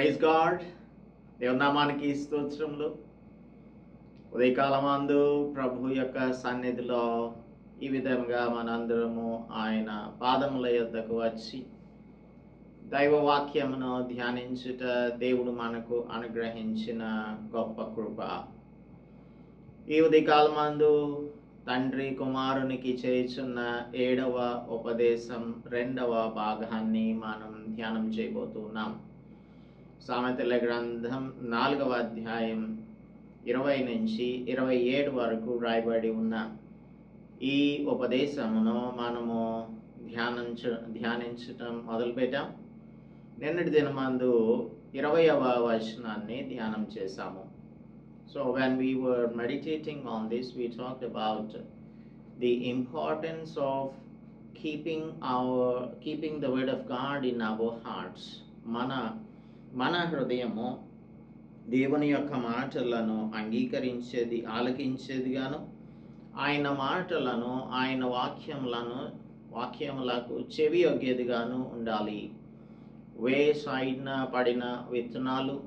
Praise God. దేవునామానికి స్తోత్రములు. ఉదయకాలమందు ప్రభు యొక్క సన్నిధిలో ఈ విధంగా మనందరము ఆయన పాదముల యొద్దకు వచ్చి దైవ వాక్యమును ధ్యానించుట దేవుడు మనకు అనుగ్రహించిన గొప్ప కృప. ఈ ఉదయకాలమందు తండ్రి కుమారునికి చేయుచున్న 7వ ఉపదేశం 2వ భాగాన్ని మనం ధ్యానం చేయబోతున్నాం. సామెతల గ్రంథం 4వ అధ్యాయం 20 నుంచి 27 వరకు రాయబడి ఉన్న ఈ ఉపదేశమును మనము ధ్యానించటం మొదలుపెట్టాం. నిన్నటి దినమందు 20వ వచనాన్ని ధ్యానం చేశాము. So when we were meditating on this, we talked about the importance of keeping the word of God in our hearts. మన హృదయము దేవుని యొక్క మాటలను అంగీకరించేది, ఆలకించేదిగాను, ఆయన మాటలను, ఆయన వాక్యములకు చెవి ఒగ్గేదిగాను ఉండాలి. వే సైడ్న పడిన విత్తనాలు,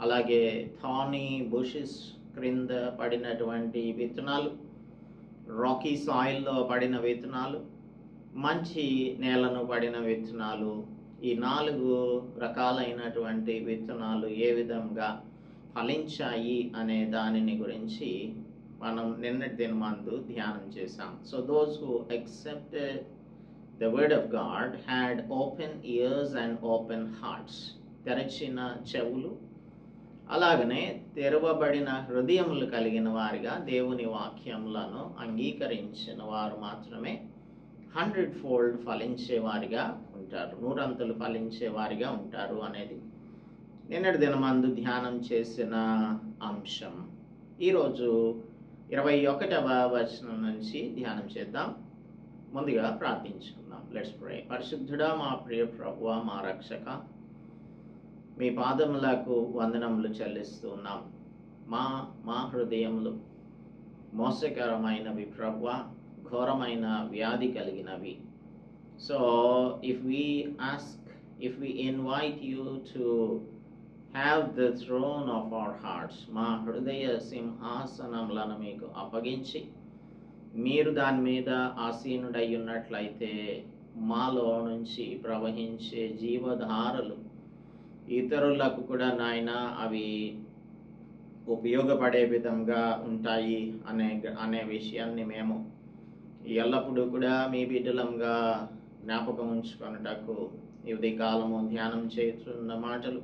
అలాగే థానీ బుషెస్ క్రింద పడినటువంటి విత్తనాలు, రాకీ సాయిల్లో పడిన విత్తనాలు, మంచి నేలను పడిన విత్తనాలు, ఈ 4 రకాలైనటువంటి విత్తనాలు ఏ విధంగా ఫలించాయి అనే దానిని గురించి మనం నిన్నటి దినమందు ధ్యానం చేశాం. So those who accepted the word of God had open ears and open hearts. తెరచిన చెవులు, అలాగనే తెరవబడిన హృదయములు కలిగిన వారిగా దేవుని వాక్యములను అంగీకరించిన వారు మాత్రమే 100-fold ఫలించేవారిగా ఉంటారు, 100 ఫలించేవారిగా ఉంటారు అనేది నిన్నటి దినమందు ధ్యానం చేసిన అంశం. ఈరోజు 21వ వచనం నుంచి ధ్యానం చేద్దాం. ముందుగా ప్రార్థించుకుందాం. Let's pray. పరిశుద్ధుడా, మా ప్రియ ప్రభువా, మా రక్షక, మీ పాదములకు వందనములు చెల్లిస్తున్నాం. మా హృదయములు మోసకరమైనవి ప్రభువా, ఘోరమైన వ్యాధి కలిగినవి. So if we invite you to have the throne of our hearts, మా హృదయ సింహాసనములను మీకు అప్పగించి మీరు దాని మీద ఆసీనుడై ఉన్నట్లయితే మాలో నుంచి ప్రవహించే జీవధారలు ఇతరులకు కూడా నాయన అవి ఉపయోగపడే విధంగా ఉంటాయి అనే విషయాన్ని మేము ఎల్లప్పుడూ కూడా మీ బిడ్డలంగా జ్ఞాపకం ఉంచుకొనుటకు ఈ ఉదయకాలము ధ్యానం చేస్తున్న మాటలు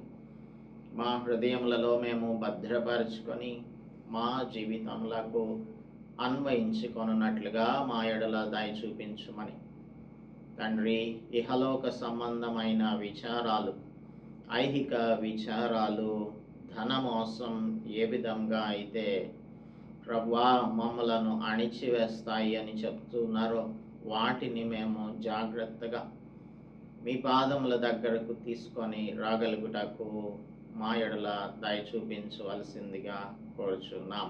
మా హృదయములలో మేము భద్రపరచుకొని మా జీవితములకు అన్వయించుకొనున్నట్లుగా మా ఎడల దయ చూపించుమని తండ్రి, ఇహలోక సంబంధమైన విచారాలు, ఐహిక విచారాలు, ధనమోసం ఏ విధంగా అయితే ప్రభువా మమ్మలను అణిచివేస్తాయి అని చెప్తున్నారో వాటిని మేము జాగ్రత్తగా మీ పాదముల దగ్గరకు తీసుకొని రాగలుగుటకు మా ఎడల దయ చూపించవలసిందిగా కోరుచున్నాం.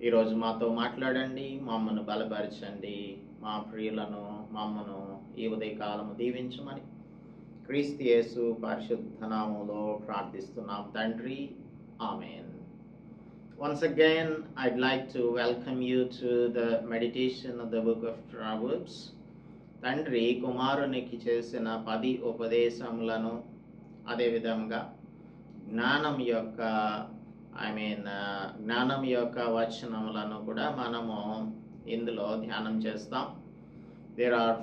ఈరోజు మాతో మాట్లాడండి, మమ్మను బలపరచండి, మా ప్రియులను మమ్మను ఈ ఉదయకాలము దీవించమని క్రీస్తు యేసు పరిశుద్ధ నామములో ప్రార్థిస్తున్నాం తండ్రి. ఆమేన్. Once again, I'd like to welcome you to the meditation of the book of Proverbs. తండ్రి కుమారునికి చేసిన 10 ఉపదేశములను, అదేవిధంగా జ్ఞానం యొక్క వచనములను కూడా మనము ఇందులో ధ్యానం చేస్తాం. There are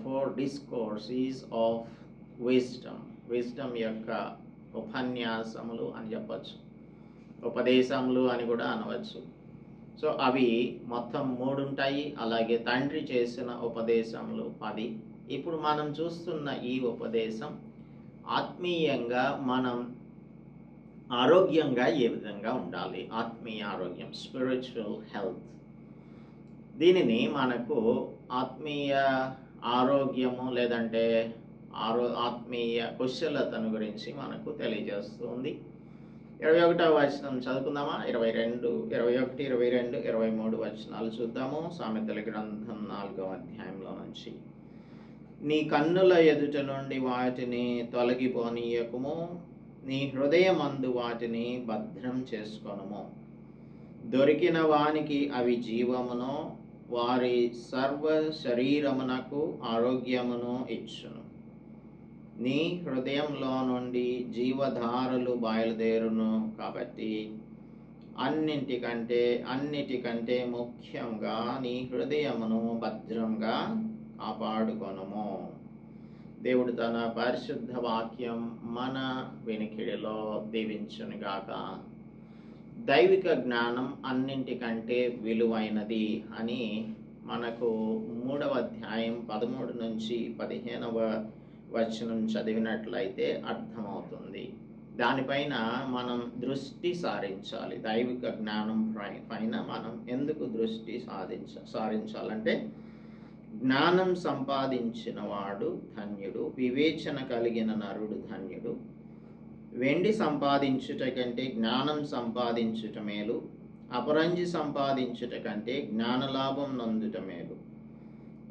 four discourses of wisdom యొక్క ఉపన్యాసములు అని చెప్పచ్చు, ఉపదేశములు అని కూడా అనవచ్చు. సో అవి మొత్తం 3 ఉంటాయి. అలాగే తండ్రి చేసిన ఉపదేశములు 10. ఇప్పుడు మనం చూస్తున్న ఈ ఉపదేశం ఆత్మీయంగా మనం ఆరోగ్యంగా ఏ విధంగా ఉండాలి, ఆత్మీయ ఆరోగ్యం, స్పిరిచువల్ హెల్త్. దీనిని మనకు ఆత్మీయ ఆరోగ్యము లేదంటే ఆత్మీయ కుశలతను గురించి మనకు తెలియజేస్తుంది. 21వ వచనం చదువుకుందామా? 21, 22, 23 వచనాలు చూద్దాము. సామెతల గ్రంథం 4వ అధ్యాయంలో నుంచి. నీ కన్నుల ఎదుట నుండి వాటిని తొలగిపోనీయకుము, నీ హృదయమందు వాటిని భద్రం చేసుకొనుము. దొరికిన వానికి అవి జీవమును, వారి సర్వ శరీరమునకు ఆరోగ్యమును ఇచ్చును. నీ హృదయంలో నుండి జీవధారలు బయలుదేరును. కాబట్టి అన్నిటికంటే ముఖ్యంగా నీ హృదయమును భద్రంగా కాపాడుకొనుము. దేవుడు తన పరిశుద్ధ వాక్యం మన వినికిడిలో దీవించునుగాక. దైవిక జ్ఞానం అన్నింటికంటే విలువైనది అని మనకు 3వ అధ్యాయం 13 నుంచి 15వ వచనం చదివినట్లయితే అర్థమవుతుంది. దానిపైన మనం దృష్టి సారించాలి. దైవిక జ్ఞానం పైన మనం ఎందుకు దృష్టి సారించాలంటే, జ్ఞానం సంపాదించిన వాడు ధన్యుడు, వివేచన కలిగిన నరుడు ధన్యుడు. వెండి సంపాదించుట కంటే జ్ఞానం సంపాదించుట మేలు, అపరంజి సంపాదించుట కంటే జ్ఞానలాభం నొందుట మేలు.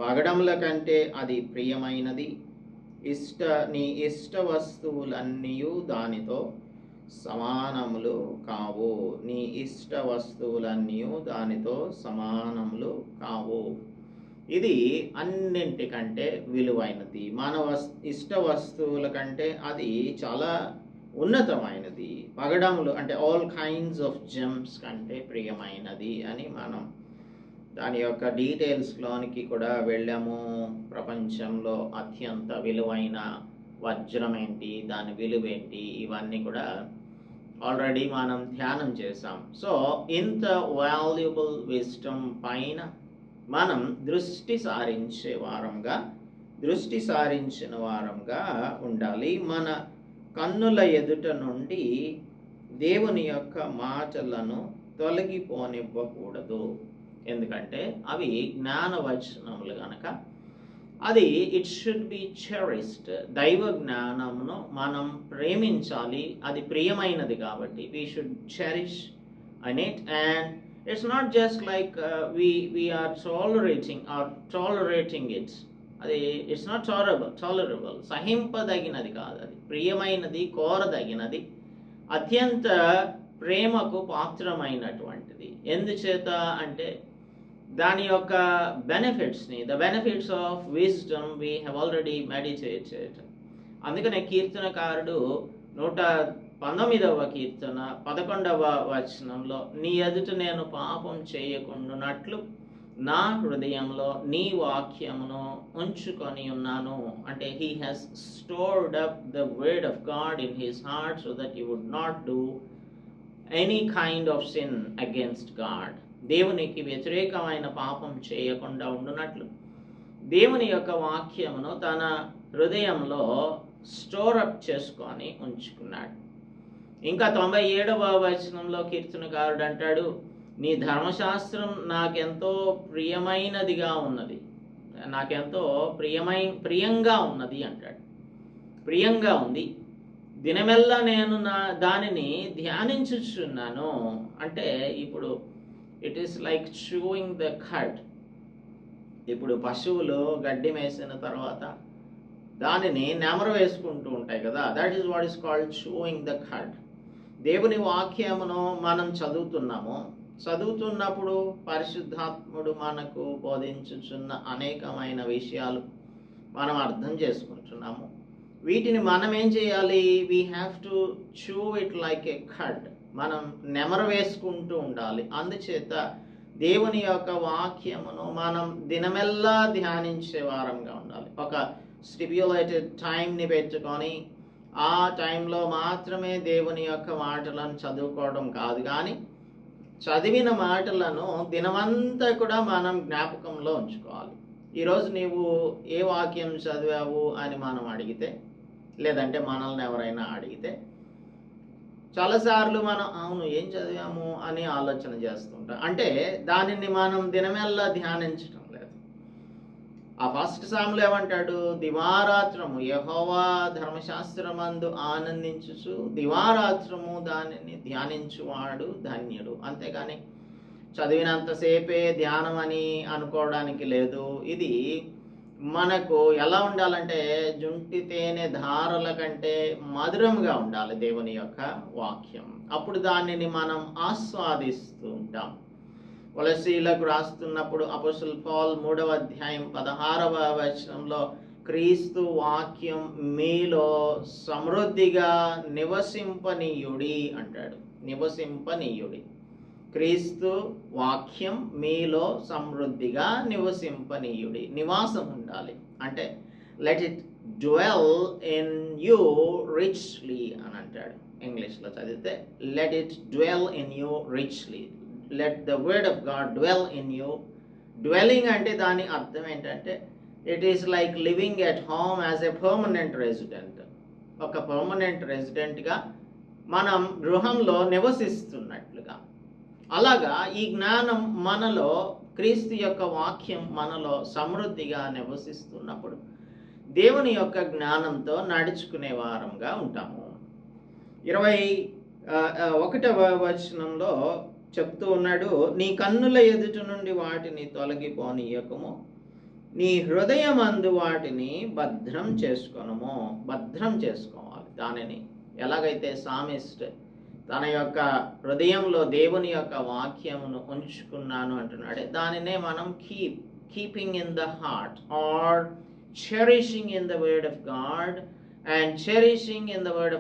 పగడముల కంటే అది ప్రియమైనది. నీ ఇష్ట వస్తువులన్నీయు దానితో సమానములు కావు. నీ ఇష్ట వస్తువులన్నీయు దానితో సమానములు కావు. ఇది అన్నింటికంటే విలువైనది. మన ఇష్ట వస్తువుల కంటే అది చాలా ఉన్నతమైనది. పగడములు అంటే ఆల్ కైండ్స్ ఆఫ్ జెమ్స్ కంటే ప్రియమైనది అని మనం దాని యొక్క డీటెయిల్స్లోనికి కూడా వెళ్ళాము. ప్రపంచంలో అత్యంత విలువైన వజ్రం ఏంటి, దాని విలువ ఏంటి, ఇవన్నీ కూడా ఆల్రెడీ మనం ధ్యానం చేసాం. సో ఇంత వాల్యుబుల్ విజ్డమ్ పైన మనం దృష్టి సారించిన వారంగా ఉండాలి. మన కన్నుల ఎదుట నుండి దేవుని యొక్క మాటలను తొలగిపోనివ్వకూడదు. ఎందుకంటే అవి జ్ఞానవచనములు గనక అది ఇట్ షుడ్ బి చెరిష్డ్. దైవ జ్ఞానమును మనం ప్రేమించాలి. అది ప్రియమైనది కాబట్టి we should cherish an it. And it's not just like we are tolerating it. అది ఇట్స్ నాట్ టాలరబుల్. సహింపదగినది కాదు. అది ప్రియమైనది, కోరదగినది, అత్యంత ప్రేమకు పాత్రమైనటువంటిది. ఎందుచేత అంటే దాని యొక్క the benefits of wisdom we have already meditated. అందుకనే కీర్తనకారుడు 119వ కీర్తన 11వ వచనంలో, నీ ఎదుట నేను పాపం చేయకుండానట్లు నా హృదయంలో నీ వాక్యమును ఉంచుకొని ఉన్నాను. అంటే he has stored up the word of God in his heart so that he would not do any kind of sin against God. దేవునికి వ్యతిరేకమైన పాపం చేయకుండా ఉండునట్లు దేవుని యొక్క వాక్యమును తన హృదయంలో స్టోరప్ చేసుకొని ఉంచుకున్నాడు. ఇంకా 97వ వచనంలో కీర్తనకారుడు అంటాడు, నీ ధర్మశాస్త్రం నాకెంతో ప్రియమైనదిగా ఉన్నది, నాకెంతో ప్రియంగా ఉన్నది అంటాడు. ప్రియంగా ఉంది, దినమెల్లా నేను దానిని ధ్యానించుచున్నాను. అంటే ఇప్పుడు it is like chewing the cud. ఇప్పుడు పశువులు గడ్డి మేసిన తర్వాత దానిని నెమరు వేసుకుంటూ ఉంటాయి కదా, that is what is called chewing the cud. దేవుని వాక్యమును మనం చదువుతున్నప్పుడు పరిశుద్ధాత్ముడు మనకు బోధించుచున్న అనేకమైన విషయాలు మనం అర్థం చేసుకుంటున్నాము. వీటిని మనం ఏం చేయాలి? We have to chew it like a cud. మనం నెమరు వేసుకుంటూ ఉండాలి. అందుచేత దేవుని యొక్క వాక్యమును మనం దినమెల్లా ధ్యానించే వారంగా ఉండాలి. ఒక స్టిప్యులేటెడ్ టైంని పెట్టుకొని ఆ టైంలో మాత్రమే దేవుని యొక్క మాటలను చదువుకోవడం కాదు, కానీ చదివిన మాటలను దినమంతా కూడా మనం జ్ఞాపకంలో ఉంచుకోవాలి. ఈరోజు నీవు ఏ వాక్యం చదివావు అని మనం అడిగితే, లేదంటే మనల్ని ఎవరైనా అడిగితే, చాలాసార్లు మనం అవును ఏం చదివాము అని ఆలోచన చేస్తుంటాం. అంటే దానిని మనం దినమెల్లా ధ్యానించడం లేదు. ఆ ఫస్ట్ సాములో ఏమంటాడు? దివారాత్రము యెహోవా ధర్మశాస్త్రమందు ఆనందించుచు దివారాత్రము దానిని ధ్యానించువాడు ధన్యుడు. అంతేగాని చదివినంతసేపే ధ్యానం అని అనుకోవడానికి లేదు. ఇది మనకు ఎలా ఉండాలంటే జుంటి తేనె ధారల కంటే మధురంగా ఉండాలి దేవుని యొక్క వాక్యం. అప్పుడు దానిని మనం ఆస్వాదిస్తూ ఉంటాం. కొలసీలకు రాస్తున్నప్పుడు అపోస్తలుడు పౌలు 3వ అధ్యాయం 16వ వచనంలో క్రీస్తు వాక్యం మీలో సమృద్ధిగా నివసింపనీయుడి అంటాడు. నివసింపనీయుడి. క్రీస్తు వాక్యం మీలో సమృద్ధిగా నివసింపనీయుడి. నివాసం ఉండాలి అంటే let it dwell in you richly అని అంటాడు. ఇంగ్లీష్లో చదివితే let it dwell in you richly. Let the word of God dwell in you. Dwelling అంటే దాని అర్థం ఏంటంటే it is like living at home as a permanent resident. ఒక permanent రెసిడెంట్గా మనం గృహంలో నివసిస్తున్నట్లుగా. అలాగా ఈ జ్ఞానం మనలో, క్రీస్తు యొక్క వాక్యం మనలో సమృద్ధిగా నివసిస్తున్నప్పుడు దేవుని యొక్క జ్ఞానంతో నడుచుకునే వారంగా ఉంటాము. 21వ వచనంలో చెప్తూ ఉన్నాడు, నీ కన్నుల ఎదుట నుండి వాటిని తొలగిపోనీయకము, నీ హృదయమందు వాటిని భద్రం చేసుకొనుము. భద్రం చేసుకోవాలి దానిని. ఎలాగైతే సామిస్ట్ తన యొక్క హృదయంలో దేవుని యొక్క వాక్యమును ఉంచుకున్నాను అంటున్నాడే, దానినే మనం keeping in the heart or cherishing in the word of God and cherishing in the word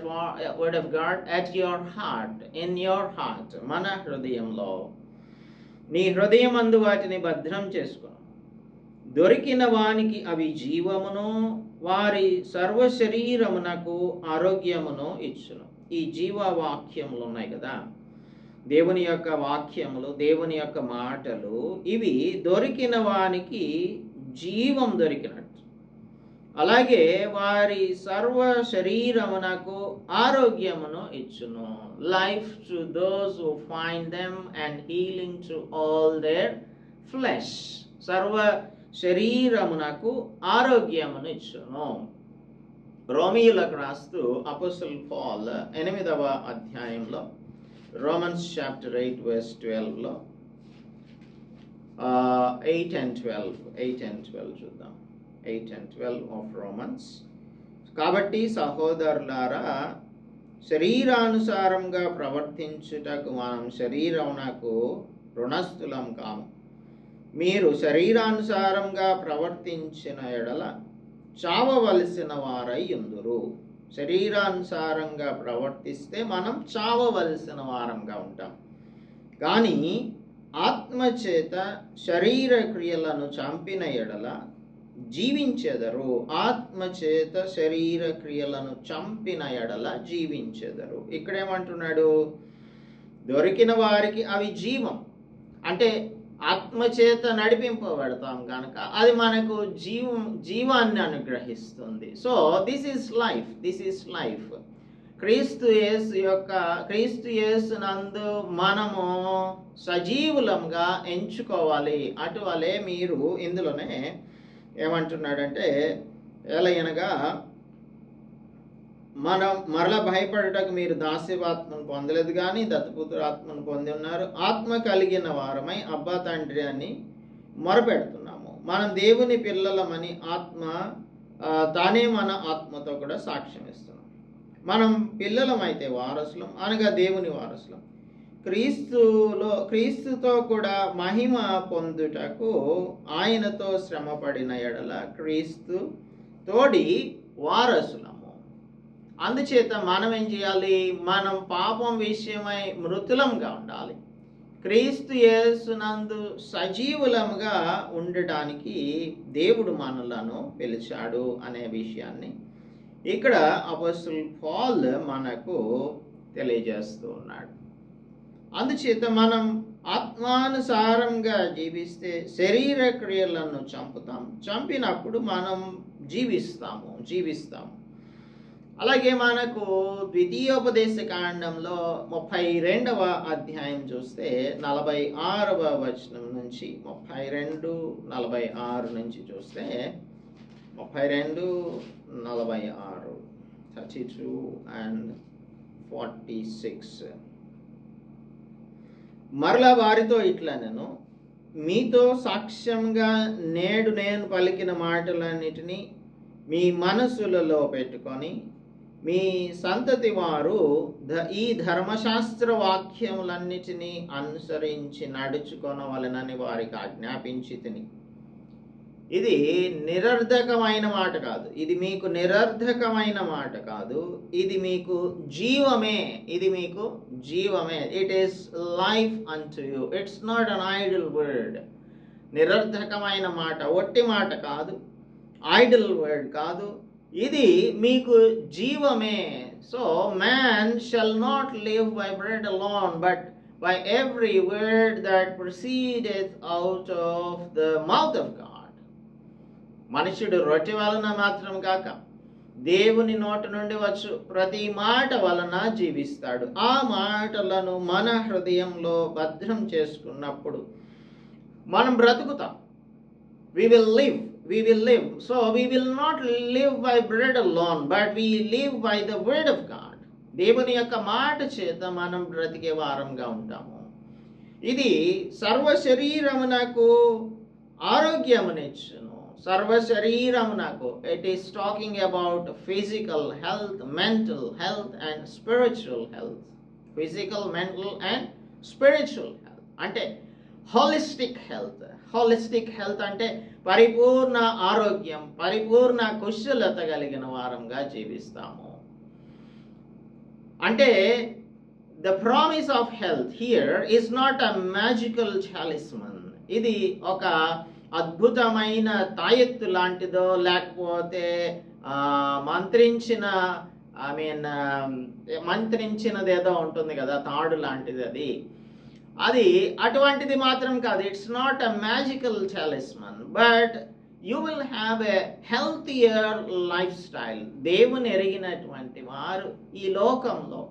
of God at your heart, in your heart. మన హృదయంలో నీ హృదయమందు వాటిని భద్రం చేసుకో, దొరికిన వానికి అవి జీవమును వారి సర్వ శరీరమునకు ఆరోగ్యమును ఇచ్చును. ఈ జీవవాక్యములు ఉన్నాయి కదా, దేవుని యొక్క వాక్యములు, దేవుని యొక్క మాటలు, ఇవి దొరికిన వానికి జీవం దొరికినట్టు. అలాగే వారి సర్వ శరీరమునకు ఆరోగ్యమును ఇచ్చును. Life to those who find them and healing to all their flesh. సర్వ శరీరమునకు ఆరోగ్యమును ఇచ్చును. రోమీయులకు రాస్తూ అపోస్తలుడు పౌలు 8వ అధ్యాయంలో రోమన్స్ చాప్టర్ 8 verse 12లో 8 and 12 చూద్దాం. 8 and 12 ఆఫ్ రోమన్స్. కాబట్టి సహోదరులారా, శరీరానుసారంగా ప్రవర్తించుటకు మనం శరీరమునకు రుణస్థులం కాము. మీరు శరీరానుసారంగా ప్రవర్తించిన ఎడల చావవలసిన వారై ఉందురు. శరీరానుసారంగా ప్రవర్తిస్తే మనం చావవలసిన వారంగా ఉంటాం. కానీ ఆత్మచేత శరీర క్రియలను చంపిన ఎడల జీవించెదరు. ఆత్మచేత శరీర క్రియలను చంపిన ఎడల జీవించెదరు. ఇక్కడేమంటున్నాడు? దొరికిన వారికి అవి జీవం. అంటే ఆత్మచేత నడిపింపబడతాం కనుక అది మనకు జీవాన్ని అనుగ్రహిస్తుంది. So this is life. క్రీస్తు యేసు నందు మనము సజీవులంగా ఎంచుకోవాలి. అటువలే మీరు ఇందులోనే ఏమంటున్నాడంటే, ఎలయనగా మనం మరల భయపడటకు మీరు దాస్యవాత్మను పొందలేదు కానీ దత్తపుత్రాత్మను పొంది ఉన్నారు. ఆత్మ కలిగిన వారమై అబ్బా తండ్రి అని మొరపెడుతున్నాము. మనం దేవుని పిల్లలమని ఆత్మ తానే మన ఆత్మతో కూడా సాక్ష్యం ఇస్తున్నాం. మనం పిల్లలమైతే వారసులం, అనగా దేవుని వారసులం. క్రీస్తుతో కూడా మహిమ పొందుటకు ఆయనతో శ్రమపడిన ఎడల క్రీస్తు తోడి వారసులము. అందుచేత మనం ఏం చేయాలి? మనం పాపం విషయమై మృతులంగా ఉండాలి. క్రీస్తు యేసునందు సజీవులంగా ఉండటానికి దేవుడు మనలను పిలిచాడు అనే విషయాన్ని ఇక్కడ అపోస్తలుడు పౌలు మనకు తెలియజేస్తూ ఉన్నాడు. అందుచేత మనం ఆత్మానుసారంగా జీవిస్తే శరీర క్రియలను చంపినప్పుడు మనం జీవిస్తాము. అలాగే మనకు ద్వితీయోపదేశ కాండంలో 32వ అధ్యాయం చూస్తే 46వ వచనం నుంచి 32:46 నుంచి చూస్తే 32:46 32 and 46 మరలా వారితో ఇట్లా నేను మీతో సాక్ష్యంగా నేడు నేను పలికిన మాటలన్నిటినీ మీ మనసులలో పెట్టుకొని మీ సంతతి వారు ఈ ధర్మశాస్త్ర వాక్యములన్నిటినీ అనుసరించి నడుచుకొనవలెనని వారికి ఆజ్ఞాపించి తిని. ఇది నిరర్ధకమైన మాట కాదు, ఇది మీకు నిరర్ధకమైన మాట కాదు, ఇది మీకు జీవమే, ఇది మీకు జీవమే. It is life unto you. It's not an idle word. నిరర్ధకమైన మాట, ఒట్టి మాట కాదు, ఐడల్ వర్డ్ కాదు, ఇది మీకు జీవమే. So man shall not live by bread alone but by every word that proceedeth out of the mouth of God. మనుషుడు రొట్టె వలన మాత్రం కాక దేవుని నోటి నుండి వచ్చు ప్రతి మాట వలన జీవిస్తాడు. ఆ మాటలను మన హృదయంలో భద్రం చేసుకున్నప్పుడు మనం బ్రతుకుతాం. We will live. So we will not live by bread alone, but we live by the word of God. దేవుని యొక్క మాట చేత మనం బ్రతికే వారంగా ఉంటాము. ఇది సర్వ శరీరమునకు ఆరోగ్యమునిచ్చును. సర్వ శరీరమునకు. It is talking about physical health, mental health and spiritual health. Physical, mental and spiritual health. అంటే holistic health. Holistic health అంటే పరిపూర్ణ ఆరోగ్యం, పరిపూర్ణ కుశలత కలిగిన వారంగా జీవిస్తాము. అంటే the promise of health here is not a magical talisman. ఇది ఒక అద్భుతమైన తాయెత్తు లాంటిదో లేకపోతే మంత్రించినదేదో ఉంటుంది కదా, తాడు లాంటిది అది అటువంటిది మాత్రం కాదు. It's not a magical talisman but you will have a healthier life style. దేవుని ఎరిగినటువంటి వారు ఈ లోకంలో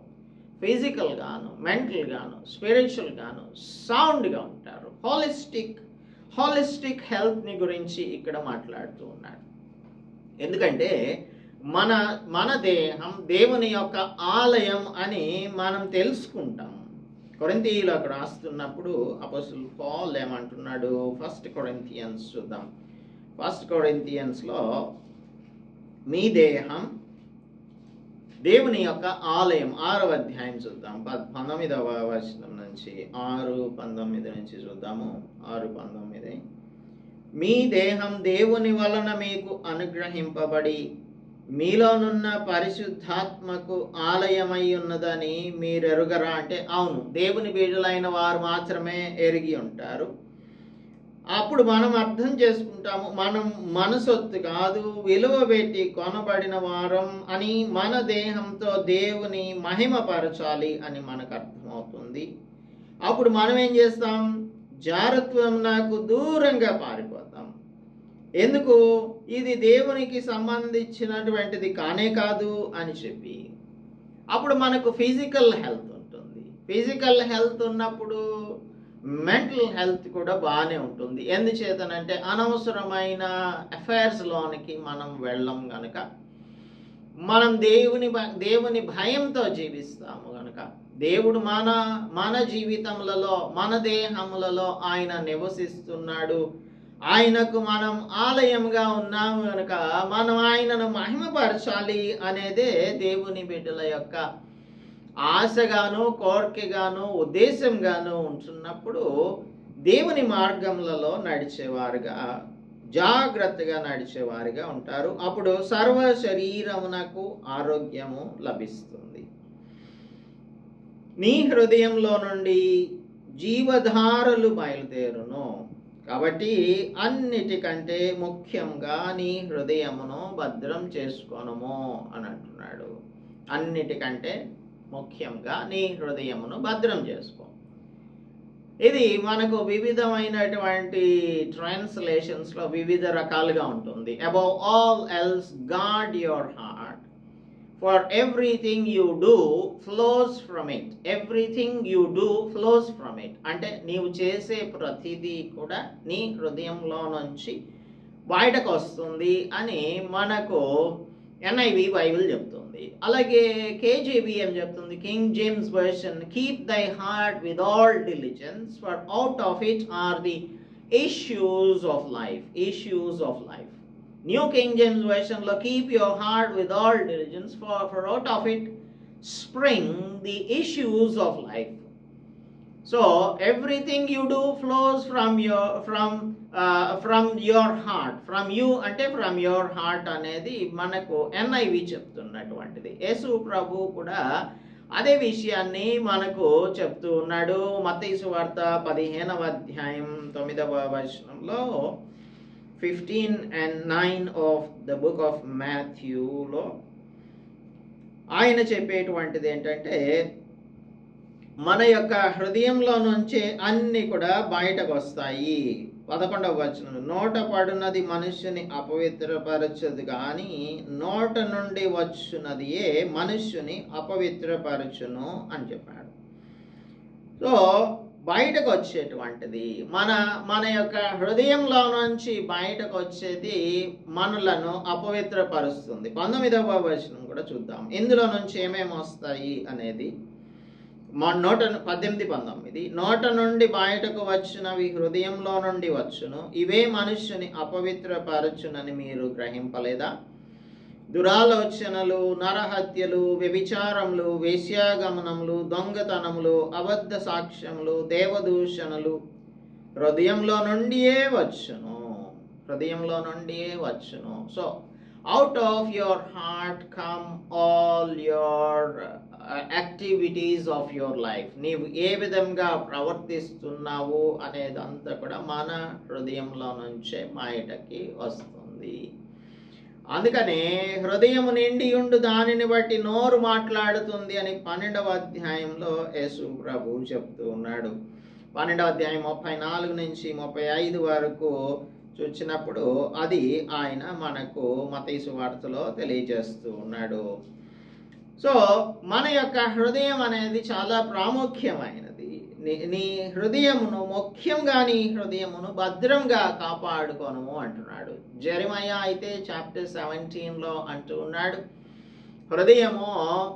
ఫిజికల్ గాను, మెంటల్ గాను, స్పిరిచువల్ గాను సౌండ్గా ఉంటారు. హాలిస్టిక్ హెల్త్ని గురించి ఇక్కడ మాట్లాడుతూ ఉన్నాడు. ఎందుకంటే మన దేహం దేవుని యొక్క ఆలయం అని మనం తెలుసుకుంటాం. కొరింథీయులకు రాస్తున్నప్పుడు అపోస్తలుడు పౌలు ఏమంటున్నాడు? 1 కొరింథియన్స్ చూద్దాం. 1 కొరింథియన్స్లో మీ దేహం దేవుని యొక్క ఆలయం, 6వ అధ్యాయం చూద్దాం. 19వ వచనం నుంచి 6:19 నుంచి చూద్దాము. 6:19 మీ దేహం దేవుని వలన మీకు అనుగ్రహింపబడి మీలోనున్న పరిశుద్ధాత్మకు ఆలయమై ఉన్నదని మీరెరుగరా? అంటే అవును, దేవుని బిడ్డలైన వారు మాత్రమే ఎరిగి ఉంటారు. అప్పుడు మనం అర్థం చేసుకుంటాము, మనం మన సొత్తు కాదు, విలువ పెట్టి కొనబడిన వారం అని, మన దేహంతో దేవుని మహిమపరచాలి అని మనకు అర్థమవుతుంది. అప్పుడు మనం ఏం చేస్తాం? జారత్వం నాకు దూరంగా పారిపోతాం. ఎందుకు? ఇది దేవునికి సంబంధించినటువంటిది కానే కాదు అని చెప్పి. అప్పుడు మనకు ఫిజికల్ హెల్త్ ఉంటుంది. ఫిజికల్ హెల్త్ ఉన్నప్పుడు మెంటల్ హెల్త్ కూడా బాగానే ఉంటుంది. ఎందుచేతనంటే అనవసరమైన అఫైర్స్లోనికి మనం వెళ్ళం గనక, మనం దేవుని భయంతో జీవిస్తాము గనక, దేవుడు మన జీవితములలో, మన దేహములలో ఆయన నివసిస్తున్నాడు. ఆయనకు మనం ఆలయంగా ఉన్నాము కనుక మనం ఆయనను మహిమపరచాలి అనేదే దేవుని బిడ్డల యొక్క ఆశగాను, కోరికగాను, ఉద్దేశంగాను ఉంటున్నప్పుడు దేవుని మార్గములలో నడిచేవారుగా, జాగ్రత్తగా నడిచేవారుగా ఉంటారు. అప్పుడు సర్వ శరీరమునకు ఆరోగ్యము లభిస్తుంది. నీ హృదయంలో నుండి జీవధారలు బయలుదేరును. కాబట్టి అన్నిటికంటే ముఖ్యంగా నీ హృదయమును భద్రం చేసుకొనుము అని అంటున్నాడు. అన్నిటికంటే ముఖ్యంగా నీ హృదయమును భద్రం చేసుకో. ఇది మనకు వివిధమైనటువంటి ట్రాన్స్లేషన్స్లో వివిధ రకాలుగా ఉంటుంది. Above all else guard your heart, for everything you do flows from it. Everything you do flows from it. అంటే నీవు చేసే ప్రతిదీ కూడా నీ హృదయంలో నుంచి బయటకు వస్తుంది అని మనకు NIV బైబిల్ చెప్తుంది. అలాగే KJV చెప్తుంది, కింగ్ జేమ్స్ వర్షన్, కీప్ దై heart with all diligence for out of it or the issues of life. Issues of life. New King James Version lo, keep your heart with all diligence, for out of it spring the issues of life. So everything you do flows from your heart. From you అంటే from your heart అనేది మనకు NIV చెప్తున్నటువంటిది. యేసు ప్రభు కూడా అదే విషయాన్ని మనకు చెప్తూ ఉన్నాడు. మత్తయి సువార్త 15వ అధ్యాయం 9వ వచనంలో 15 and 9 of the book of Matthew లో ఆయన చెప్పేటువంటిది ఏంటంటే, మన యొక్క హృదయంలో నుంచి అన్ని కూడా బయటకు వస్తాయి. 11వ వచనం, నోట పడున్నది మనుష్యుని అపవిత్రపరచదు కానీ నోట నుండి వచ్చున్నదియే మనుష్యుని అపవిత్రపరచును అని చెప్పాడు. సో బయటకు వచ్చేటువంటిది మన యొక్క హృదయంలో నుంచి బయటకు వచ్చేది మనలను అపవిత్రపరుస్తుంది. 19వ వచనం కూడా చూద్దాం, ఇందులో నుంచి ఏమేమి వస్తాయి అనేది. 18-19, నోట నుండి బయటకు వచ్చినవి హృదయంలో నుండి వచ్చును, ఇవే మనుష్యుని అపవిత్రపరచునని మీరు గ్రహింపలేదా? దురాలోచనలు, నరహత్యలు, వ్యభిచారములు, వేశ్యాగమనములు, దొంగతనములు, అబద్ధ సాక్ష్యములు, దేవదూషణలు హృదయంలో నుండియే వచ్చును. హృదయంలో నుండియే వచ్చును. So out of your heart come all your activities of your life. నీవు ఏ విధంగా ప్రవర్తిస్తున్నావు అనేదంతా కూడా మన హృదయంలో నుంచే బయటకి వస్తుంది. అందుకనే హృదయము నిండి ఉండు దానిని బట్టి నోరు మాట్లాడుతుంది అని 12వ అధ్యాయంలో యేసు ప్రభు చెప్తూ ఉన్నాడు. 12వ అధ్యాయం 34 నుంచి 35 వరకు చూచినప్పుడు అది ఆయన మనకు మత్తయి సువార్తలో తెలియజేస్తూ ఉన్నాడు. సో మన యొక్క హృదయం అనేది చాలా ప్రాముఖ్యమైనది. నీ హృదయమును, ముఖ్యంగా నీ హృదయమును భద్రంగా కాపాడుకోను అంటున్నాడు. జెరెమయా అయితే చాప్టర్ 17లో అంటూ ఉన్నాడు, హృదయము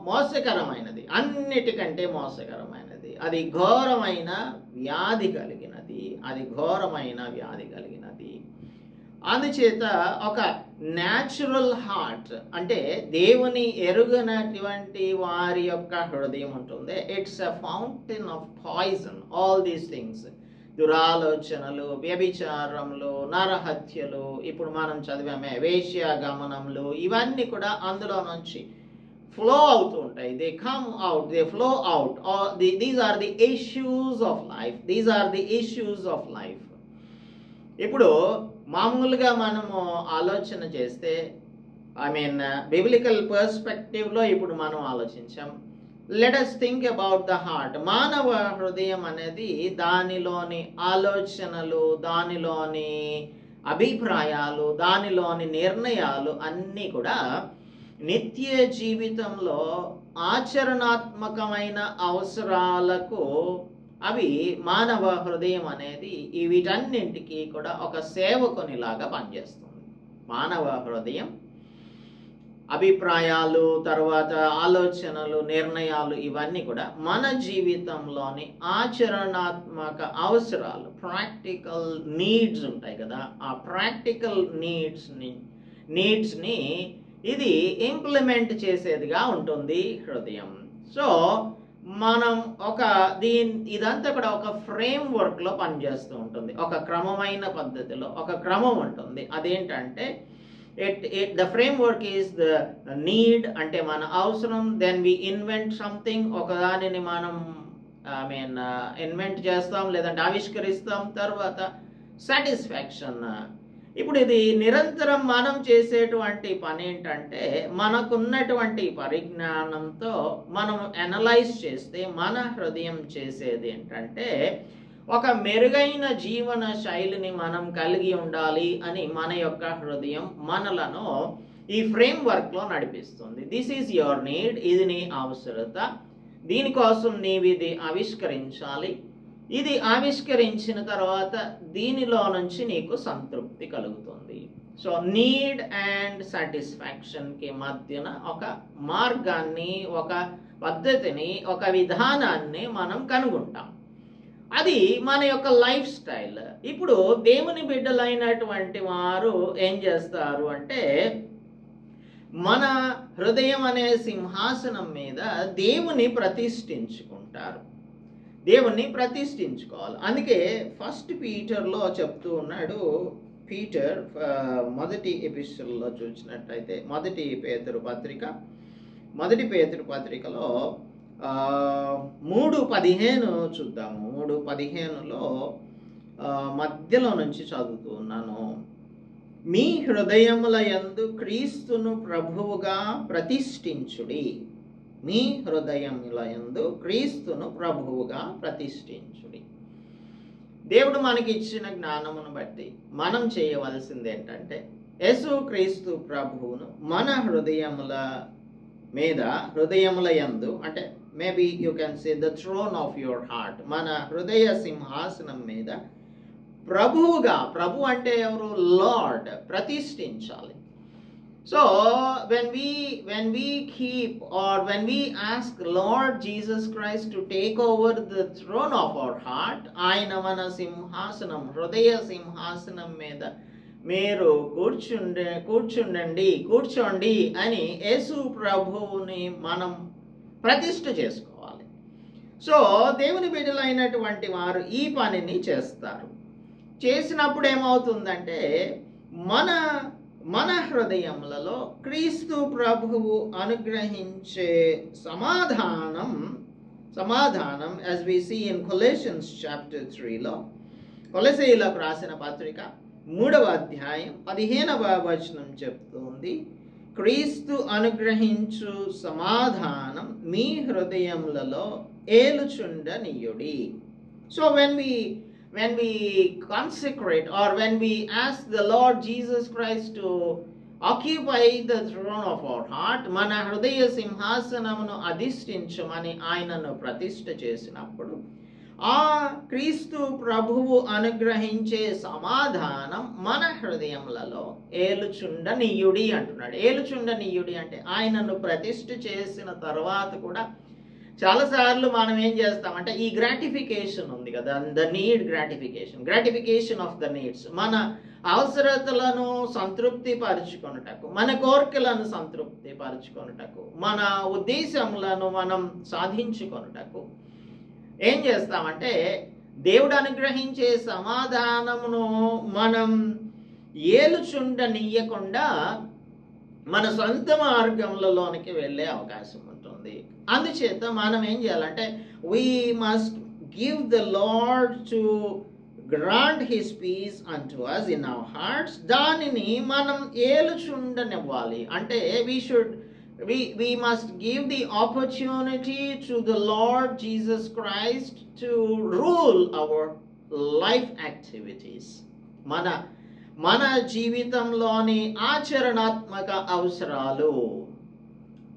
మోసకరమైనది, అన్నిటికంటే మోసకరమైనది, అది ఘోరమైన వ్యాధి కలిగినది, అది ఘోరమైన వ్యాధి కలిగినది. అందుచేత ఒక న్యాచురల్ హార్ట్ అంటే దేవుని ఎరుగనటువంటి వారి యొక్క హృదయం ఉంటుంది. It's a fountain of poison. All these things, దురాలోచనలు, వ్యభిచారములు, నరహత్యలు, ఇప్పుడు మనం చదివామే వేశ్యాగమనములు, ఇవన్నీ కూడా అందులో నుంచి ఫ్లో అవుతూ ఉంటాయి. They come out, they flow out. These are the issues of life. These are the issues of life. ఇప్పుడు మామూలుగా మనము ఆలోచన చేస్తే, బిబ్లికల్ పర్స్పెక్టివ్లో ఇప్పుడు మనం ఆలోచించాం. Let us think about the heart. మానవ హృదయం అనేది దానిలోని ఆలోచనలు, దానిలోని అభిప్రాయాలు, దానిలోని నిర్ణయాలు అన్నీ కూడా నిత్య జీవితంలో ఆచరణాత్మకమైన అవసరాలకు అవి మానవ హృదయం అనేది వీటన్నింటికి కూడా ఒక సేవకునిలాగా పనిచేస్తుంది. మానవ హృదయం అభిప్రాయాలు, తర్వాత ఆలోచనలు, నిర్ణయాలు, ఇవన్నీ కూడా మన జీవితంలోని ఆచరణాత్మక అవసరాలు, ప్రాక్టికల్ నీడ్స్ ఉంటాయి కదా, ఆ ప్రాక్టికల్ నీడ్స్ని ఇది ఇంప్లిమెంట్ చేసేదిగా ఉంటుంది హృదయం. సో మనం ఇదంతా కూడా ఒక ఫ్రేమ్ వర్క్లో పనిచేస్తూ ఉంటుంది. ఒక క్రమమైన పద్ధతిలో ఒక క్రమం ఉంటుంది. అదేంటంటే the frame work is the need, అంటే మన అవసరం. దెన్ వి ఇన్వెంట్ సంథింగ్, ఒకదానిని మనం ఇన్వెంట్ చేస్తాం లేదంటే ఆవిష్కరిస్తాం. తర్వాత సాటిస్ఫాక్షన్. ఇప్పుడు ఇది నిరంతరం మనం చేసేటువంటి పని ఏంటంటే, మనకున్నటువంటి పరిజ్ఞానంతో మనం అనలైజ్ చేస్తే మన హృదయం చేసేది ఏంటంటే, ఒక మెరుగైన జీవన శైలిని మనం కలిగి ఉండాలి అని మన యొక్క హృదయం మనలను ఈ ఫ్రేమ్ వర్క్లో నడిపిస్తుంది. దిస్ ఈజ్ యువర్ నీడ్, ఇది నీ అవసరత, దీనికోసం నీవు ఇది ఆవిష్కరించాలి. ఇది ఆవిష్కరించిన తర్వాత దీనిలో నుంచి నీకు సంతృప్తి కలుగుతుంది. సో నీడ్ అండ్ సాటిస్ఫాక్షన్కి మధ్యన ఒక మార్గాన్ని, ఒక పద్ధతిని, ఒక విధానాన్ని మనం కనుగొంటాం. అది మన యొక్క లైఫ్ స్టైల్. ఇప్పుడు దేవుని బిడ్డలైనటువంటి వారు ఏం చేస్తారు అంటే, మన హృదయం అనే సింహాసనం మీద దేవుని ప్రతిష్ఠించుకుంటారు. దేవుణ్ణి ప్రతిష్ఠించుకోవాలి. అందుకే ఫస్ట్ పీటర్లో చెప్తూ ఉన్నాడు. పీటర్ మొదటి ఎపిసోడ్లో చూసినట్టయితే మొదటి పేతురు పత్రికలో 3:15 చూద్దాము. 3:15లో మధ్యలో నుంచి చదువుతూ ఉన్నాను. మీ హృదయముల యందు క్రీస్తును ప్రభువుగా ప్రతిష్ఠించుడి. మీ హృదయముల యందు క్రీస్తును ప్రభువుగా ప్రతిష్ఠించుడి. దేవుడు మనకి ఇచ్చిన జ్ఞానమును బట్టి మనం చేయవలసింది ఏంటంటే, యేసు క్రీస్తు ప్రభువును మన హృదయముల యందు, అంటే maybe you can say the throne of your heart, మన హృదయ సింహాసనం మీద ప్రభువుగా, ప్రభు అంటే ఎవరు? లార్డ్, ప్రతిష్ఠించాలి. So when we keep, or when we ask Lord Jesus Christ to take over the throne of our heart, ఆయన మన సింహాసనం, హృదయ సింహాసనం మీద మీరు కూర్చోండి అని యేసు ప్రభువుని మనం ప్రతిష్ఠ చేసుకోవాలి. సో దేవుని బిడ్డలైనటువంటి వారు ఈ పనిని చేస్తారు. చేసినప్పుడు ఏమవుతుందంటే, మన హృదయములలో క్రీస్తు ప్రభువు అనుగ్రహించే సమాధానం as we see in Colossians chapter 3లో, కొలొస్సీయులకు రాసిన పత్రిక 3వ అధ్యాయం 15వ వచనం చెప్తుంది, క్రీస్తు అనుగ్రహించు సమాధానం మీ హృదయములలో ఏలుచుండనీయుడి. So when we consecrate, or when we ask the Lord Jesus Christ to occupy the throne of our heart, మన హృదయ సింహాసనమును అధిష్ఠించమని ఆయనను ప్రతిష్ఠ చేసినప్పుడు, ఆ క్రీస్తు ప్రభువు అనుగ్రహించే సమాధానం మన హృదయములలో ఏలుచుండనీయుడి అంటున్నాడు. ఏలుచుండనీయుడి అంటే ఆయనను ప్రతిష్ఠ చేసిన తర్వాత కూడా చాలాసార్లు మనం ఏం చేస్తామంటే, ఈ గ్రాటిఫికేషన్ ఉంది కదా, the need gratification of the needs, మన అవసరతలను సంతృప్తి పరుచుకొనుటకు, మన కోరికలను సంతృప్తి పరుచుకొనుటకు, మన ఉద్దేశములను మనం సాధించుకొనుటకు ఏం చేస్తామంటే, దేవుడు అనుగ్రహించే సమాధానమును మనం ఏలుచుండనీయకుండా మన సొంత మార్గములలోనికి వెళ్ళే అవకాశం ఉంటుంది. అందుచేత మనం ఏం చేయాలంటే, we must give the Lord to grant his peace unto us in our hearts. దానిని మనం ఏలుచుండనివ్వాలి. అంటే we must give the opportunity to the Lord Jesus Christ to rule our life activities. మన జీవితంలోని ఆచరణాత్మక అవసరాలు,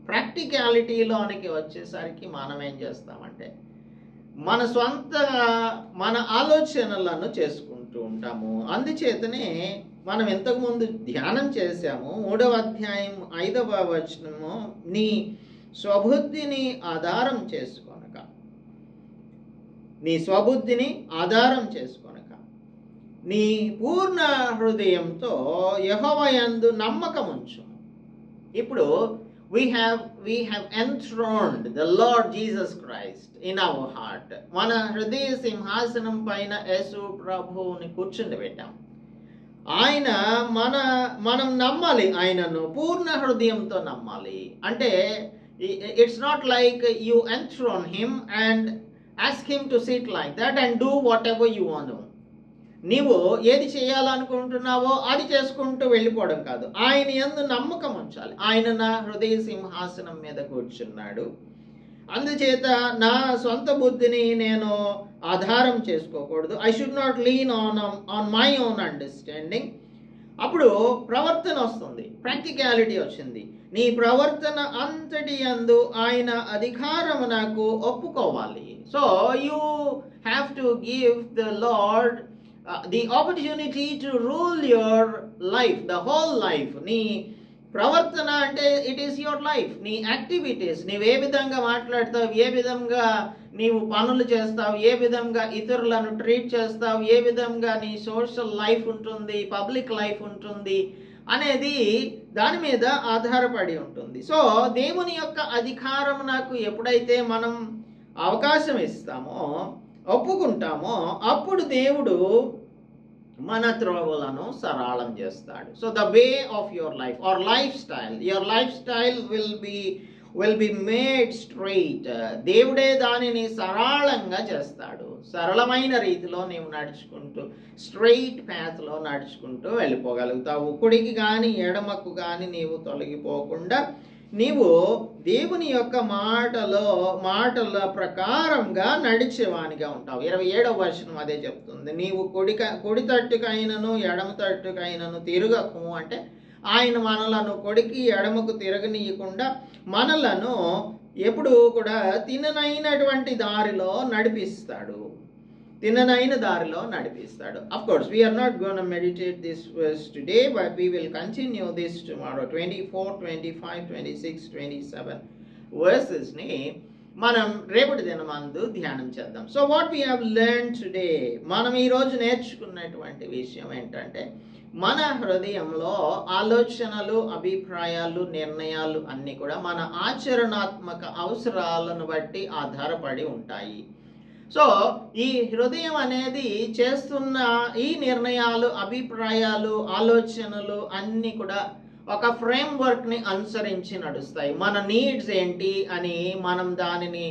ప్రాక్టికాలిటీలోనికి వచ్చేసరికి మనం ఏం చేస్తామంటే, మన ఆలోచనలను చేసుకుంటూ ఉంటాము. అందుచేతనే మనం ఇంతకుముందు ధ్యానం చేశాము. 3వ అధ్యాయం 5వ వచనము, నీ స్వబుద్ధిని ఆధారం చేసుకొనక, నీ పూర్ణ హృదయంతో యెహోవా యందు నమ్మకముంచు. ఇప్పుడు we have enthroned the Lord Jesus Christ in our heart. మన హృదయ సింహాసనం పైన యేసు ప్రభువుని కూర్చుండబెట్టాం. మనం నమ్మాలి, ఆయనను పూర్ణ హృదయంతో నమ్మాలి. అంటే it's not like you enthrone him and ask him to sit like that and do whatever you want. నీవు ఏది చేయాలనుకుంటున్నావో అది చేసుకుంటూ వెళ్ళిపోవడం కాదు. ఆయన యందు నమ్మకం ఉంచాలి. ఆయన నా హృదయ సింహాసనం మీద కూర్చున్నాడు, అందుచేత నా సొంత బుద్ధిని నేను ఆధారం చేసుకోకూడదు. I should not lean on my own understanding. అప్పుడు ప్రవర్తన వస్తుంది, ప్రాక్టికాలిటీ వచ్చింది. నీ ప్రవర్తన అంతటి యందు ఆయన అధికారము నాకు ఒప్పుకోవాలి. So you have to give the lord the opportunity to rule your life, the whole life. నీ ప్రవర్తన అంటే ఇట్ ఈస్ యువర్ లైఫ్. నీ యాక్టివిటీస్, నీవు ఏ విధంగా మాట్లాడతావు, ఏ విధంగా నీవు పనులు చేస్తావు, ఏ విధంగా ఇతరులను ట్రీట్ చేస్తావు, ఏ విధంగా నీ సోషల్ లైఫ్ ఉంటుంది, పబ్లిక్ లైఫ్ ఉంటుంది అనేది దాని మీద ఆధారపడి ఉంటుంది. సో దేవుని యొక్క అధికారం నాకు ఎప్పుడైతే మనం అవకాశం ఇస్తామో, ఒప్పుకుంటామో, అప్పుడు దేవుడు మన త్రోవలను సరళం చేస్తాడు. So the way of your life or life style will be made straight. దేవుడే దానిని సరళంగా చేస్తాడు. సరళమైన రీతిలో నీవు నడుచుకుంటూ స్ట్రైట్ పాత్లో నడుచుకుంటూ వెళ్ళిపోగలుగుతావు. కుడికి కానీ ఎడమకు కానీ నీవు తొలగిపోకుండా నీవు దేవుని యొక్క మాటల ప్రకారంగా నడిచేవానిగా ఉంటావు. 27వ వచనం అదే చెప్తుంది. నీవు కుడి తట్టుకైనను ఎడమ తట్టుకైనను తిరగకు అంటే ఆయన మనలను కుడికి ఎడమకు తిరగనీయకుండా మనలను ఎప్పుడు కూడా తిన్ననైనటువంటి దారిలో నడిపిస్తాడు. Of course, we are not going to meditate this verse today, but we will continue this tomorrow. 24, 25, 26, 27 verses ni మనం రేపటి దినమందు ధ్యానం చేద్దాం. So what we have learn today, మనం ఈరోజు నేర్చుకున్నటువంటి విషయం ఏంటంటే, మన హృదయంలో ఆలోచనలు, అభిప్రాయాలు, నిర్ణయాలు అన్నీ కూడా మన ఆచరణాత్మక అవసరాలను బట్టి ఆధారపడి ఉంటాయి. సో ఈ హృదయం అనేది చేస్తున్న ఈ నిర్ణయాలు, అభిప్రాయాలు, ఆలోచనలు అన్నీ కూడా ఒక ఫ్రేమ్వర్క్ని అనుసరించి నడుస్తాయి. మన నీడ్స్ ఏంటి అని మనం దానిని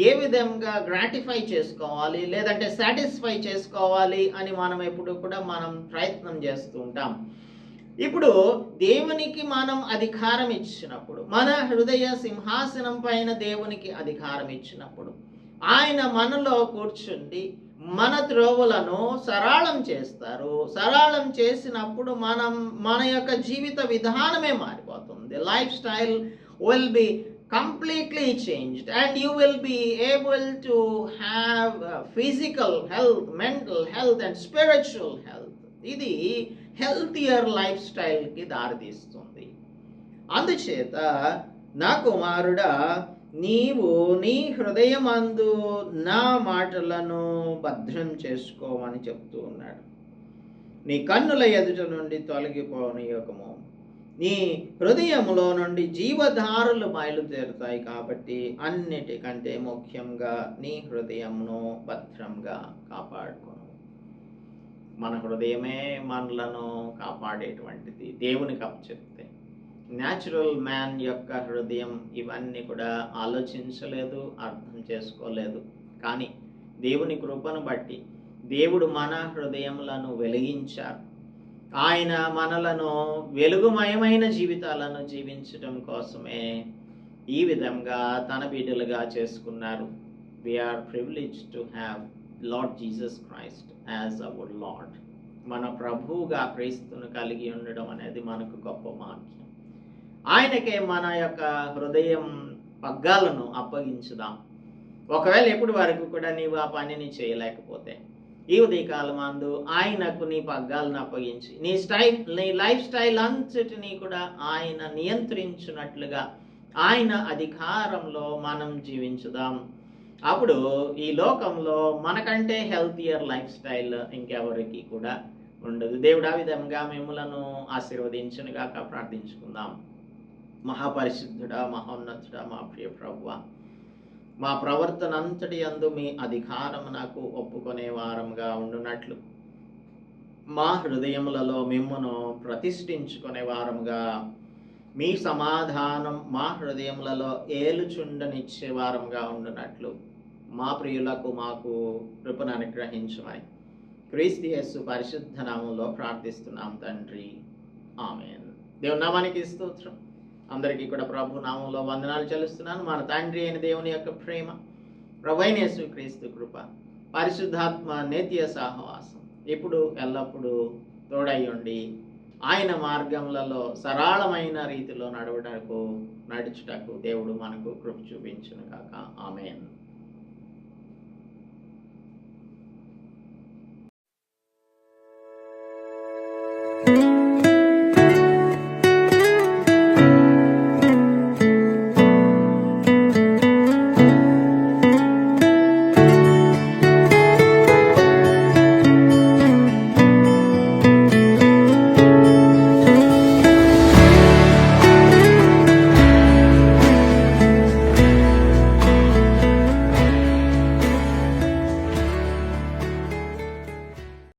ఏ విధంగా గ్రాటిఫై చేసుకోవాలి, లేదంటే సాటిస్ఫై చేసుకోవాలి అని మనం ఎప్పుడు కూడా మనం ప్రయత్నం చేస్తూ ఉంటాం. ఇప్పుడు దేవునికి మనం అధికారం ఇచ్చినప్పుడు, మన హృదయ సింహాసనం పైన దేవునికి అధికారం ఇచ్చినప్పుడు, ఆయన మనలో కూర్చుండి మన త్రోవలను సరళం చేస్తారు. సరళం చేసినప్పుడు మన యొక్క జీవిత విధానమే మారిపోతుంది. Life style will B completely changed and you will be able to have physical health, mental health and spiritual health. ఇది హెల్తియర్ లైఫ్ స్టైల్కి దారితీస్తుంది. అందుచేత నా కుమారుడా, నీవు నీ హృదయమందు నా మాటలను భద్రం చేసుకోమని చెప్తూ ఉన్నాడు. నీ కన్నుల ఎదుట నుండి తొలగిపోనీయకము. నీ హృదయంలో నుండి జీవధారలు బయలుదేరుతాయి. కాబట్టి అన్నిటికంటే ముఖ్యంగా నీ హృదయంను భద్రంగా కాపాడుకోను. మన హృదయమే మనలను కాపాడేటువంటిది. దేవునికి అప్పచెప్తే న్యాచురల్ మ్యాన్ యొక్క హృదయం ఇవన్నీ కూడా ఆలోచించలేదు, అర్థం చేసుకోలేదు. కానీ దేవుని కృపను బట్టి దేవుడు మన హృదయములను వెలిగించారు. ఆయన మనలను వెలుగుమయమైన జీవితాలను జీవించడం కోసమే ఈ విధంగా తన బిడ్డలుగా చేసుకున్నారు. We are privileged to have Lord Jesus Christ as our Lord. మన ప్రభువుగా క్రీస్తును కలిగి ఉండడం అనేది మనకు గొప్ప భాగ్యం. ఆయనకే మన యొక్క హృదయం పగ్గాలను అప్పగించుదాం. ఒకవేళ ఎప్పటి వరకు కూడా నీవు ఆ పనిని చేయలేకపోతే, ఈ ఉదయకాలమందు ఆయనకు నీ పగ్గాలను అప్పగించి నీ లైఫ్ స్టైల్ అంతటినీ కూడా ఆయన నియంత్రించినట్లుగా ఆయన అధికారంలో మనం జీవించుదాం. అప్పుడు ఈ లోకంలో మనకంటే హెల్తియర్ లైఫ్ స్టైల్ ఇంకెవరికి కూడా ఉండదు. దేవుడు ఆ విధంగా మిమ్మలను ఆశీర్వదించునుగాక. ప్రార్థించుకుందాం. మహాపరిశుద్ధుడా, మహోన్నతుడా, మా ప్రియ ప్రభువా, మా ప్రవర్తన అంతటి యందు మీ అధికారం నాకు ఒప్పుకునే వారంగా ఉండునట్లు, మా హృదయములలో మిమ్మును ప్రతిష్ఠించుకునే వారంగా, మీ సమాధానం మా హృదయములలో ఏలుచుండనిచ్చే వారంగా ఉండునట్లు మా ప్రియులకు మాకు కృపను అనుగ్రహించమని క్రీస్తు యేసు పరిశుద్ధ నామములో ప్రార్థిస్తున్నాం తండ్రి. ఆమేన్. దేవుని నామానికి స్తోత్రం. అందరికీ కూడా ప్రభు నామంలో వందనాలు చెల్లిస్తున్నాను. మన తండ్రి అయిన దేవుని యొక్క ప్రేమ, ప్రభువైన యేసు క్రీస్తు కృప, పరిశుద్ధాత్మ నిత్య సహవాసం ఇప్పుడు ఎల్లప్పుడూ తోడై ఉండి ఆయన మార్గములలో సరళమైన రీతిలో నడుచుటకు దేవుడు మనకు కృప చూపించును గాక. ఆమేన్.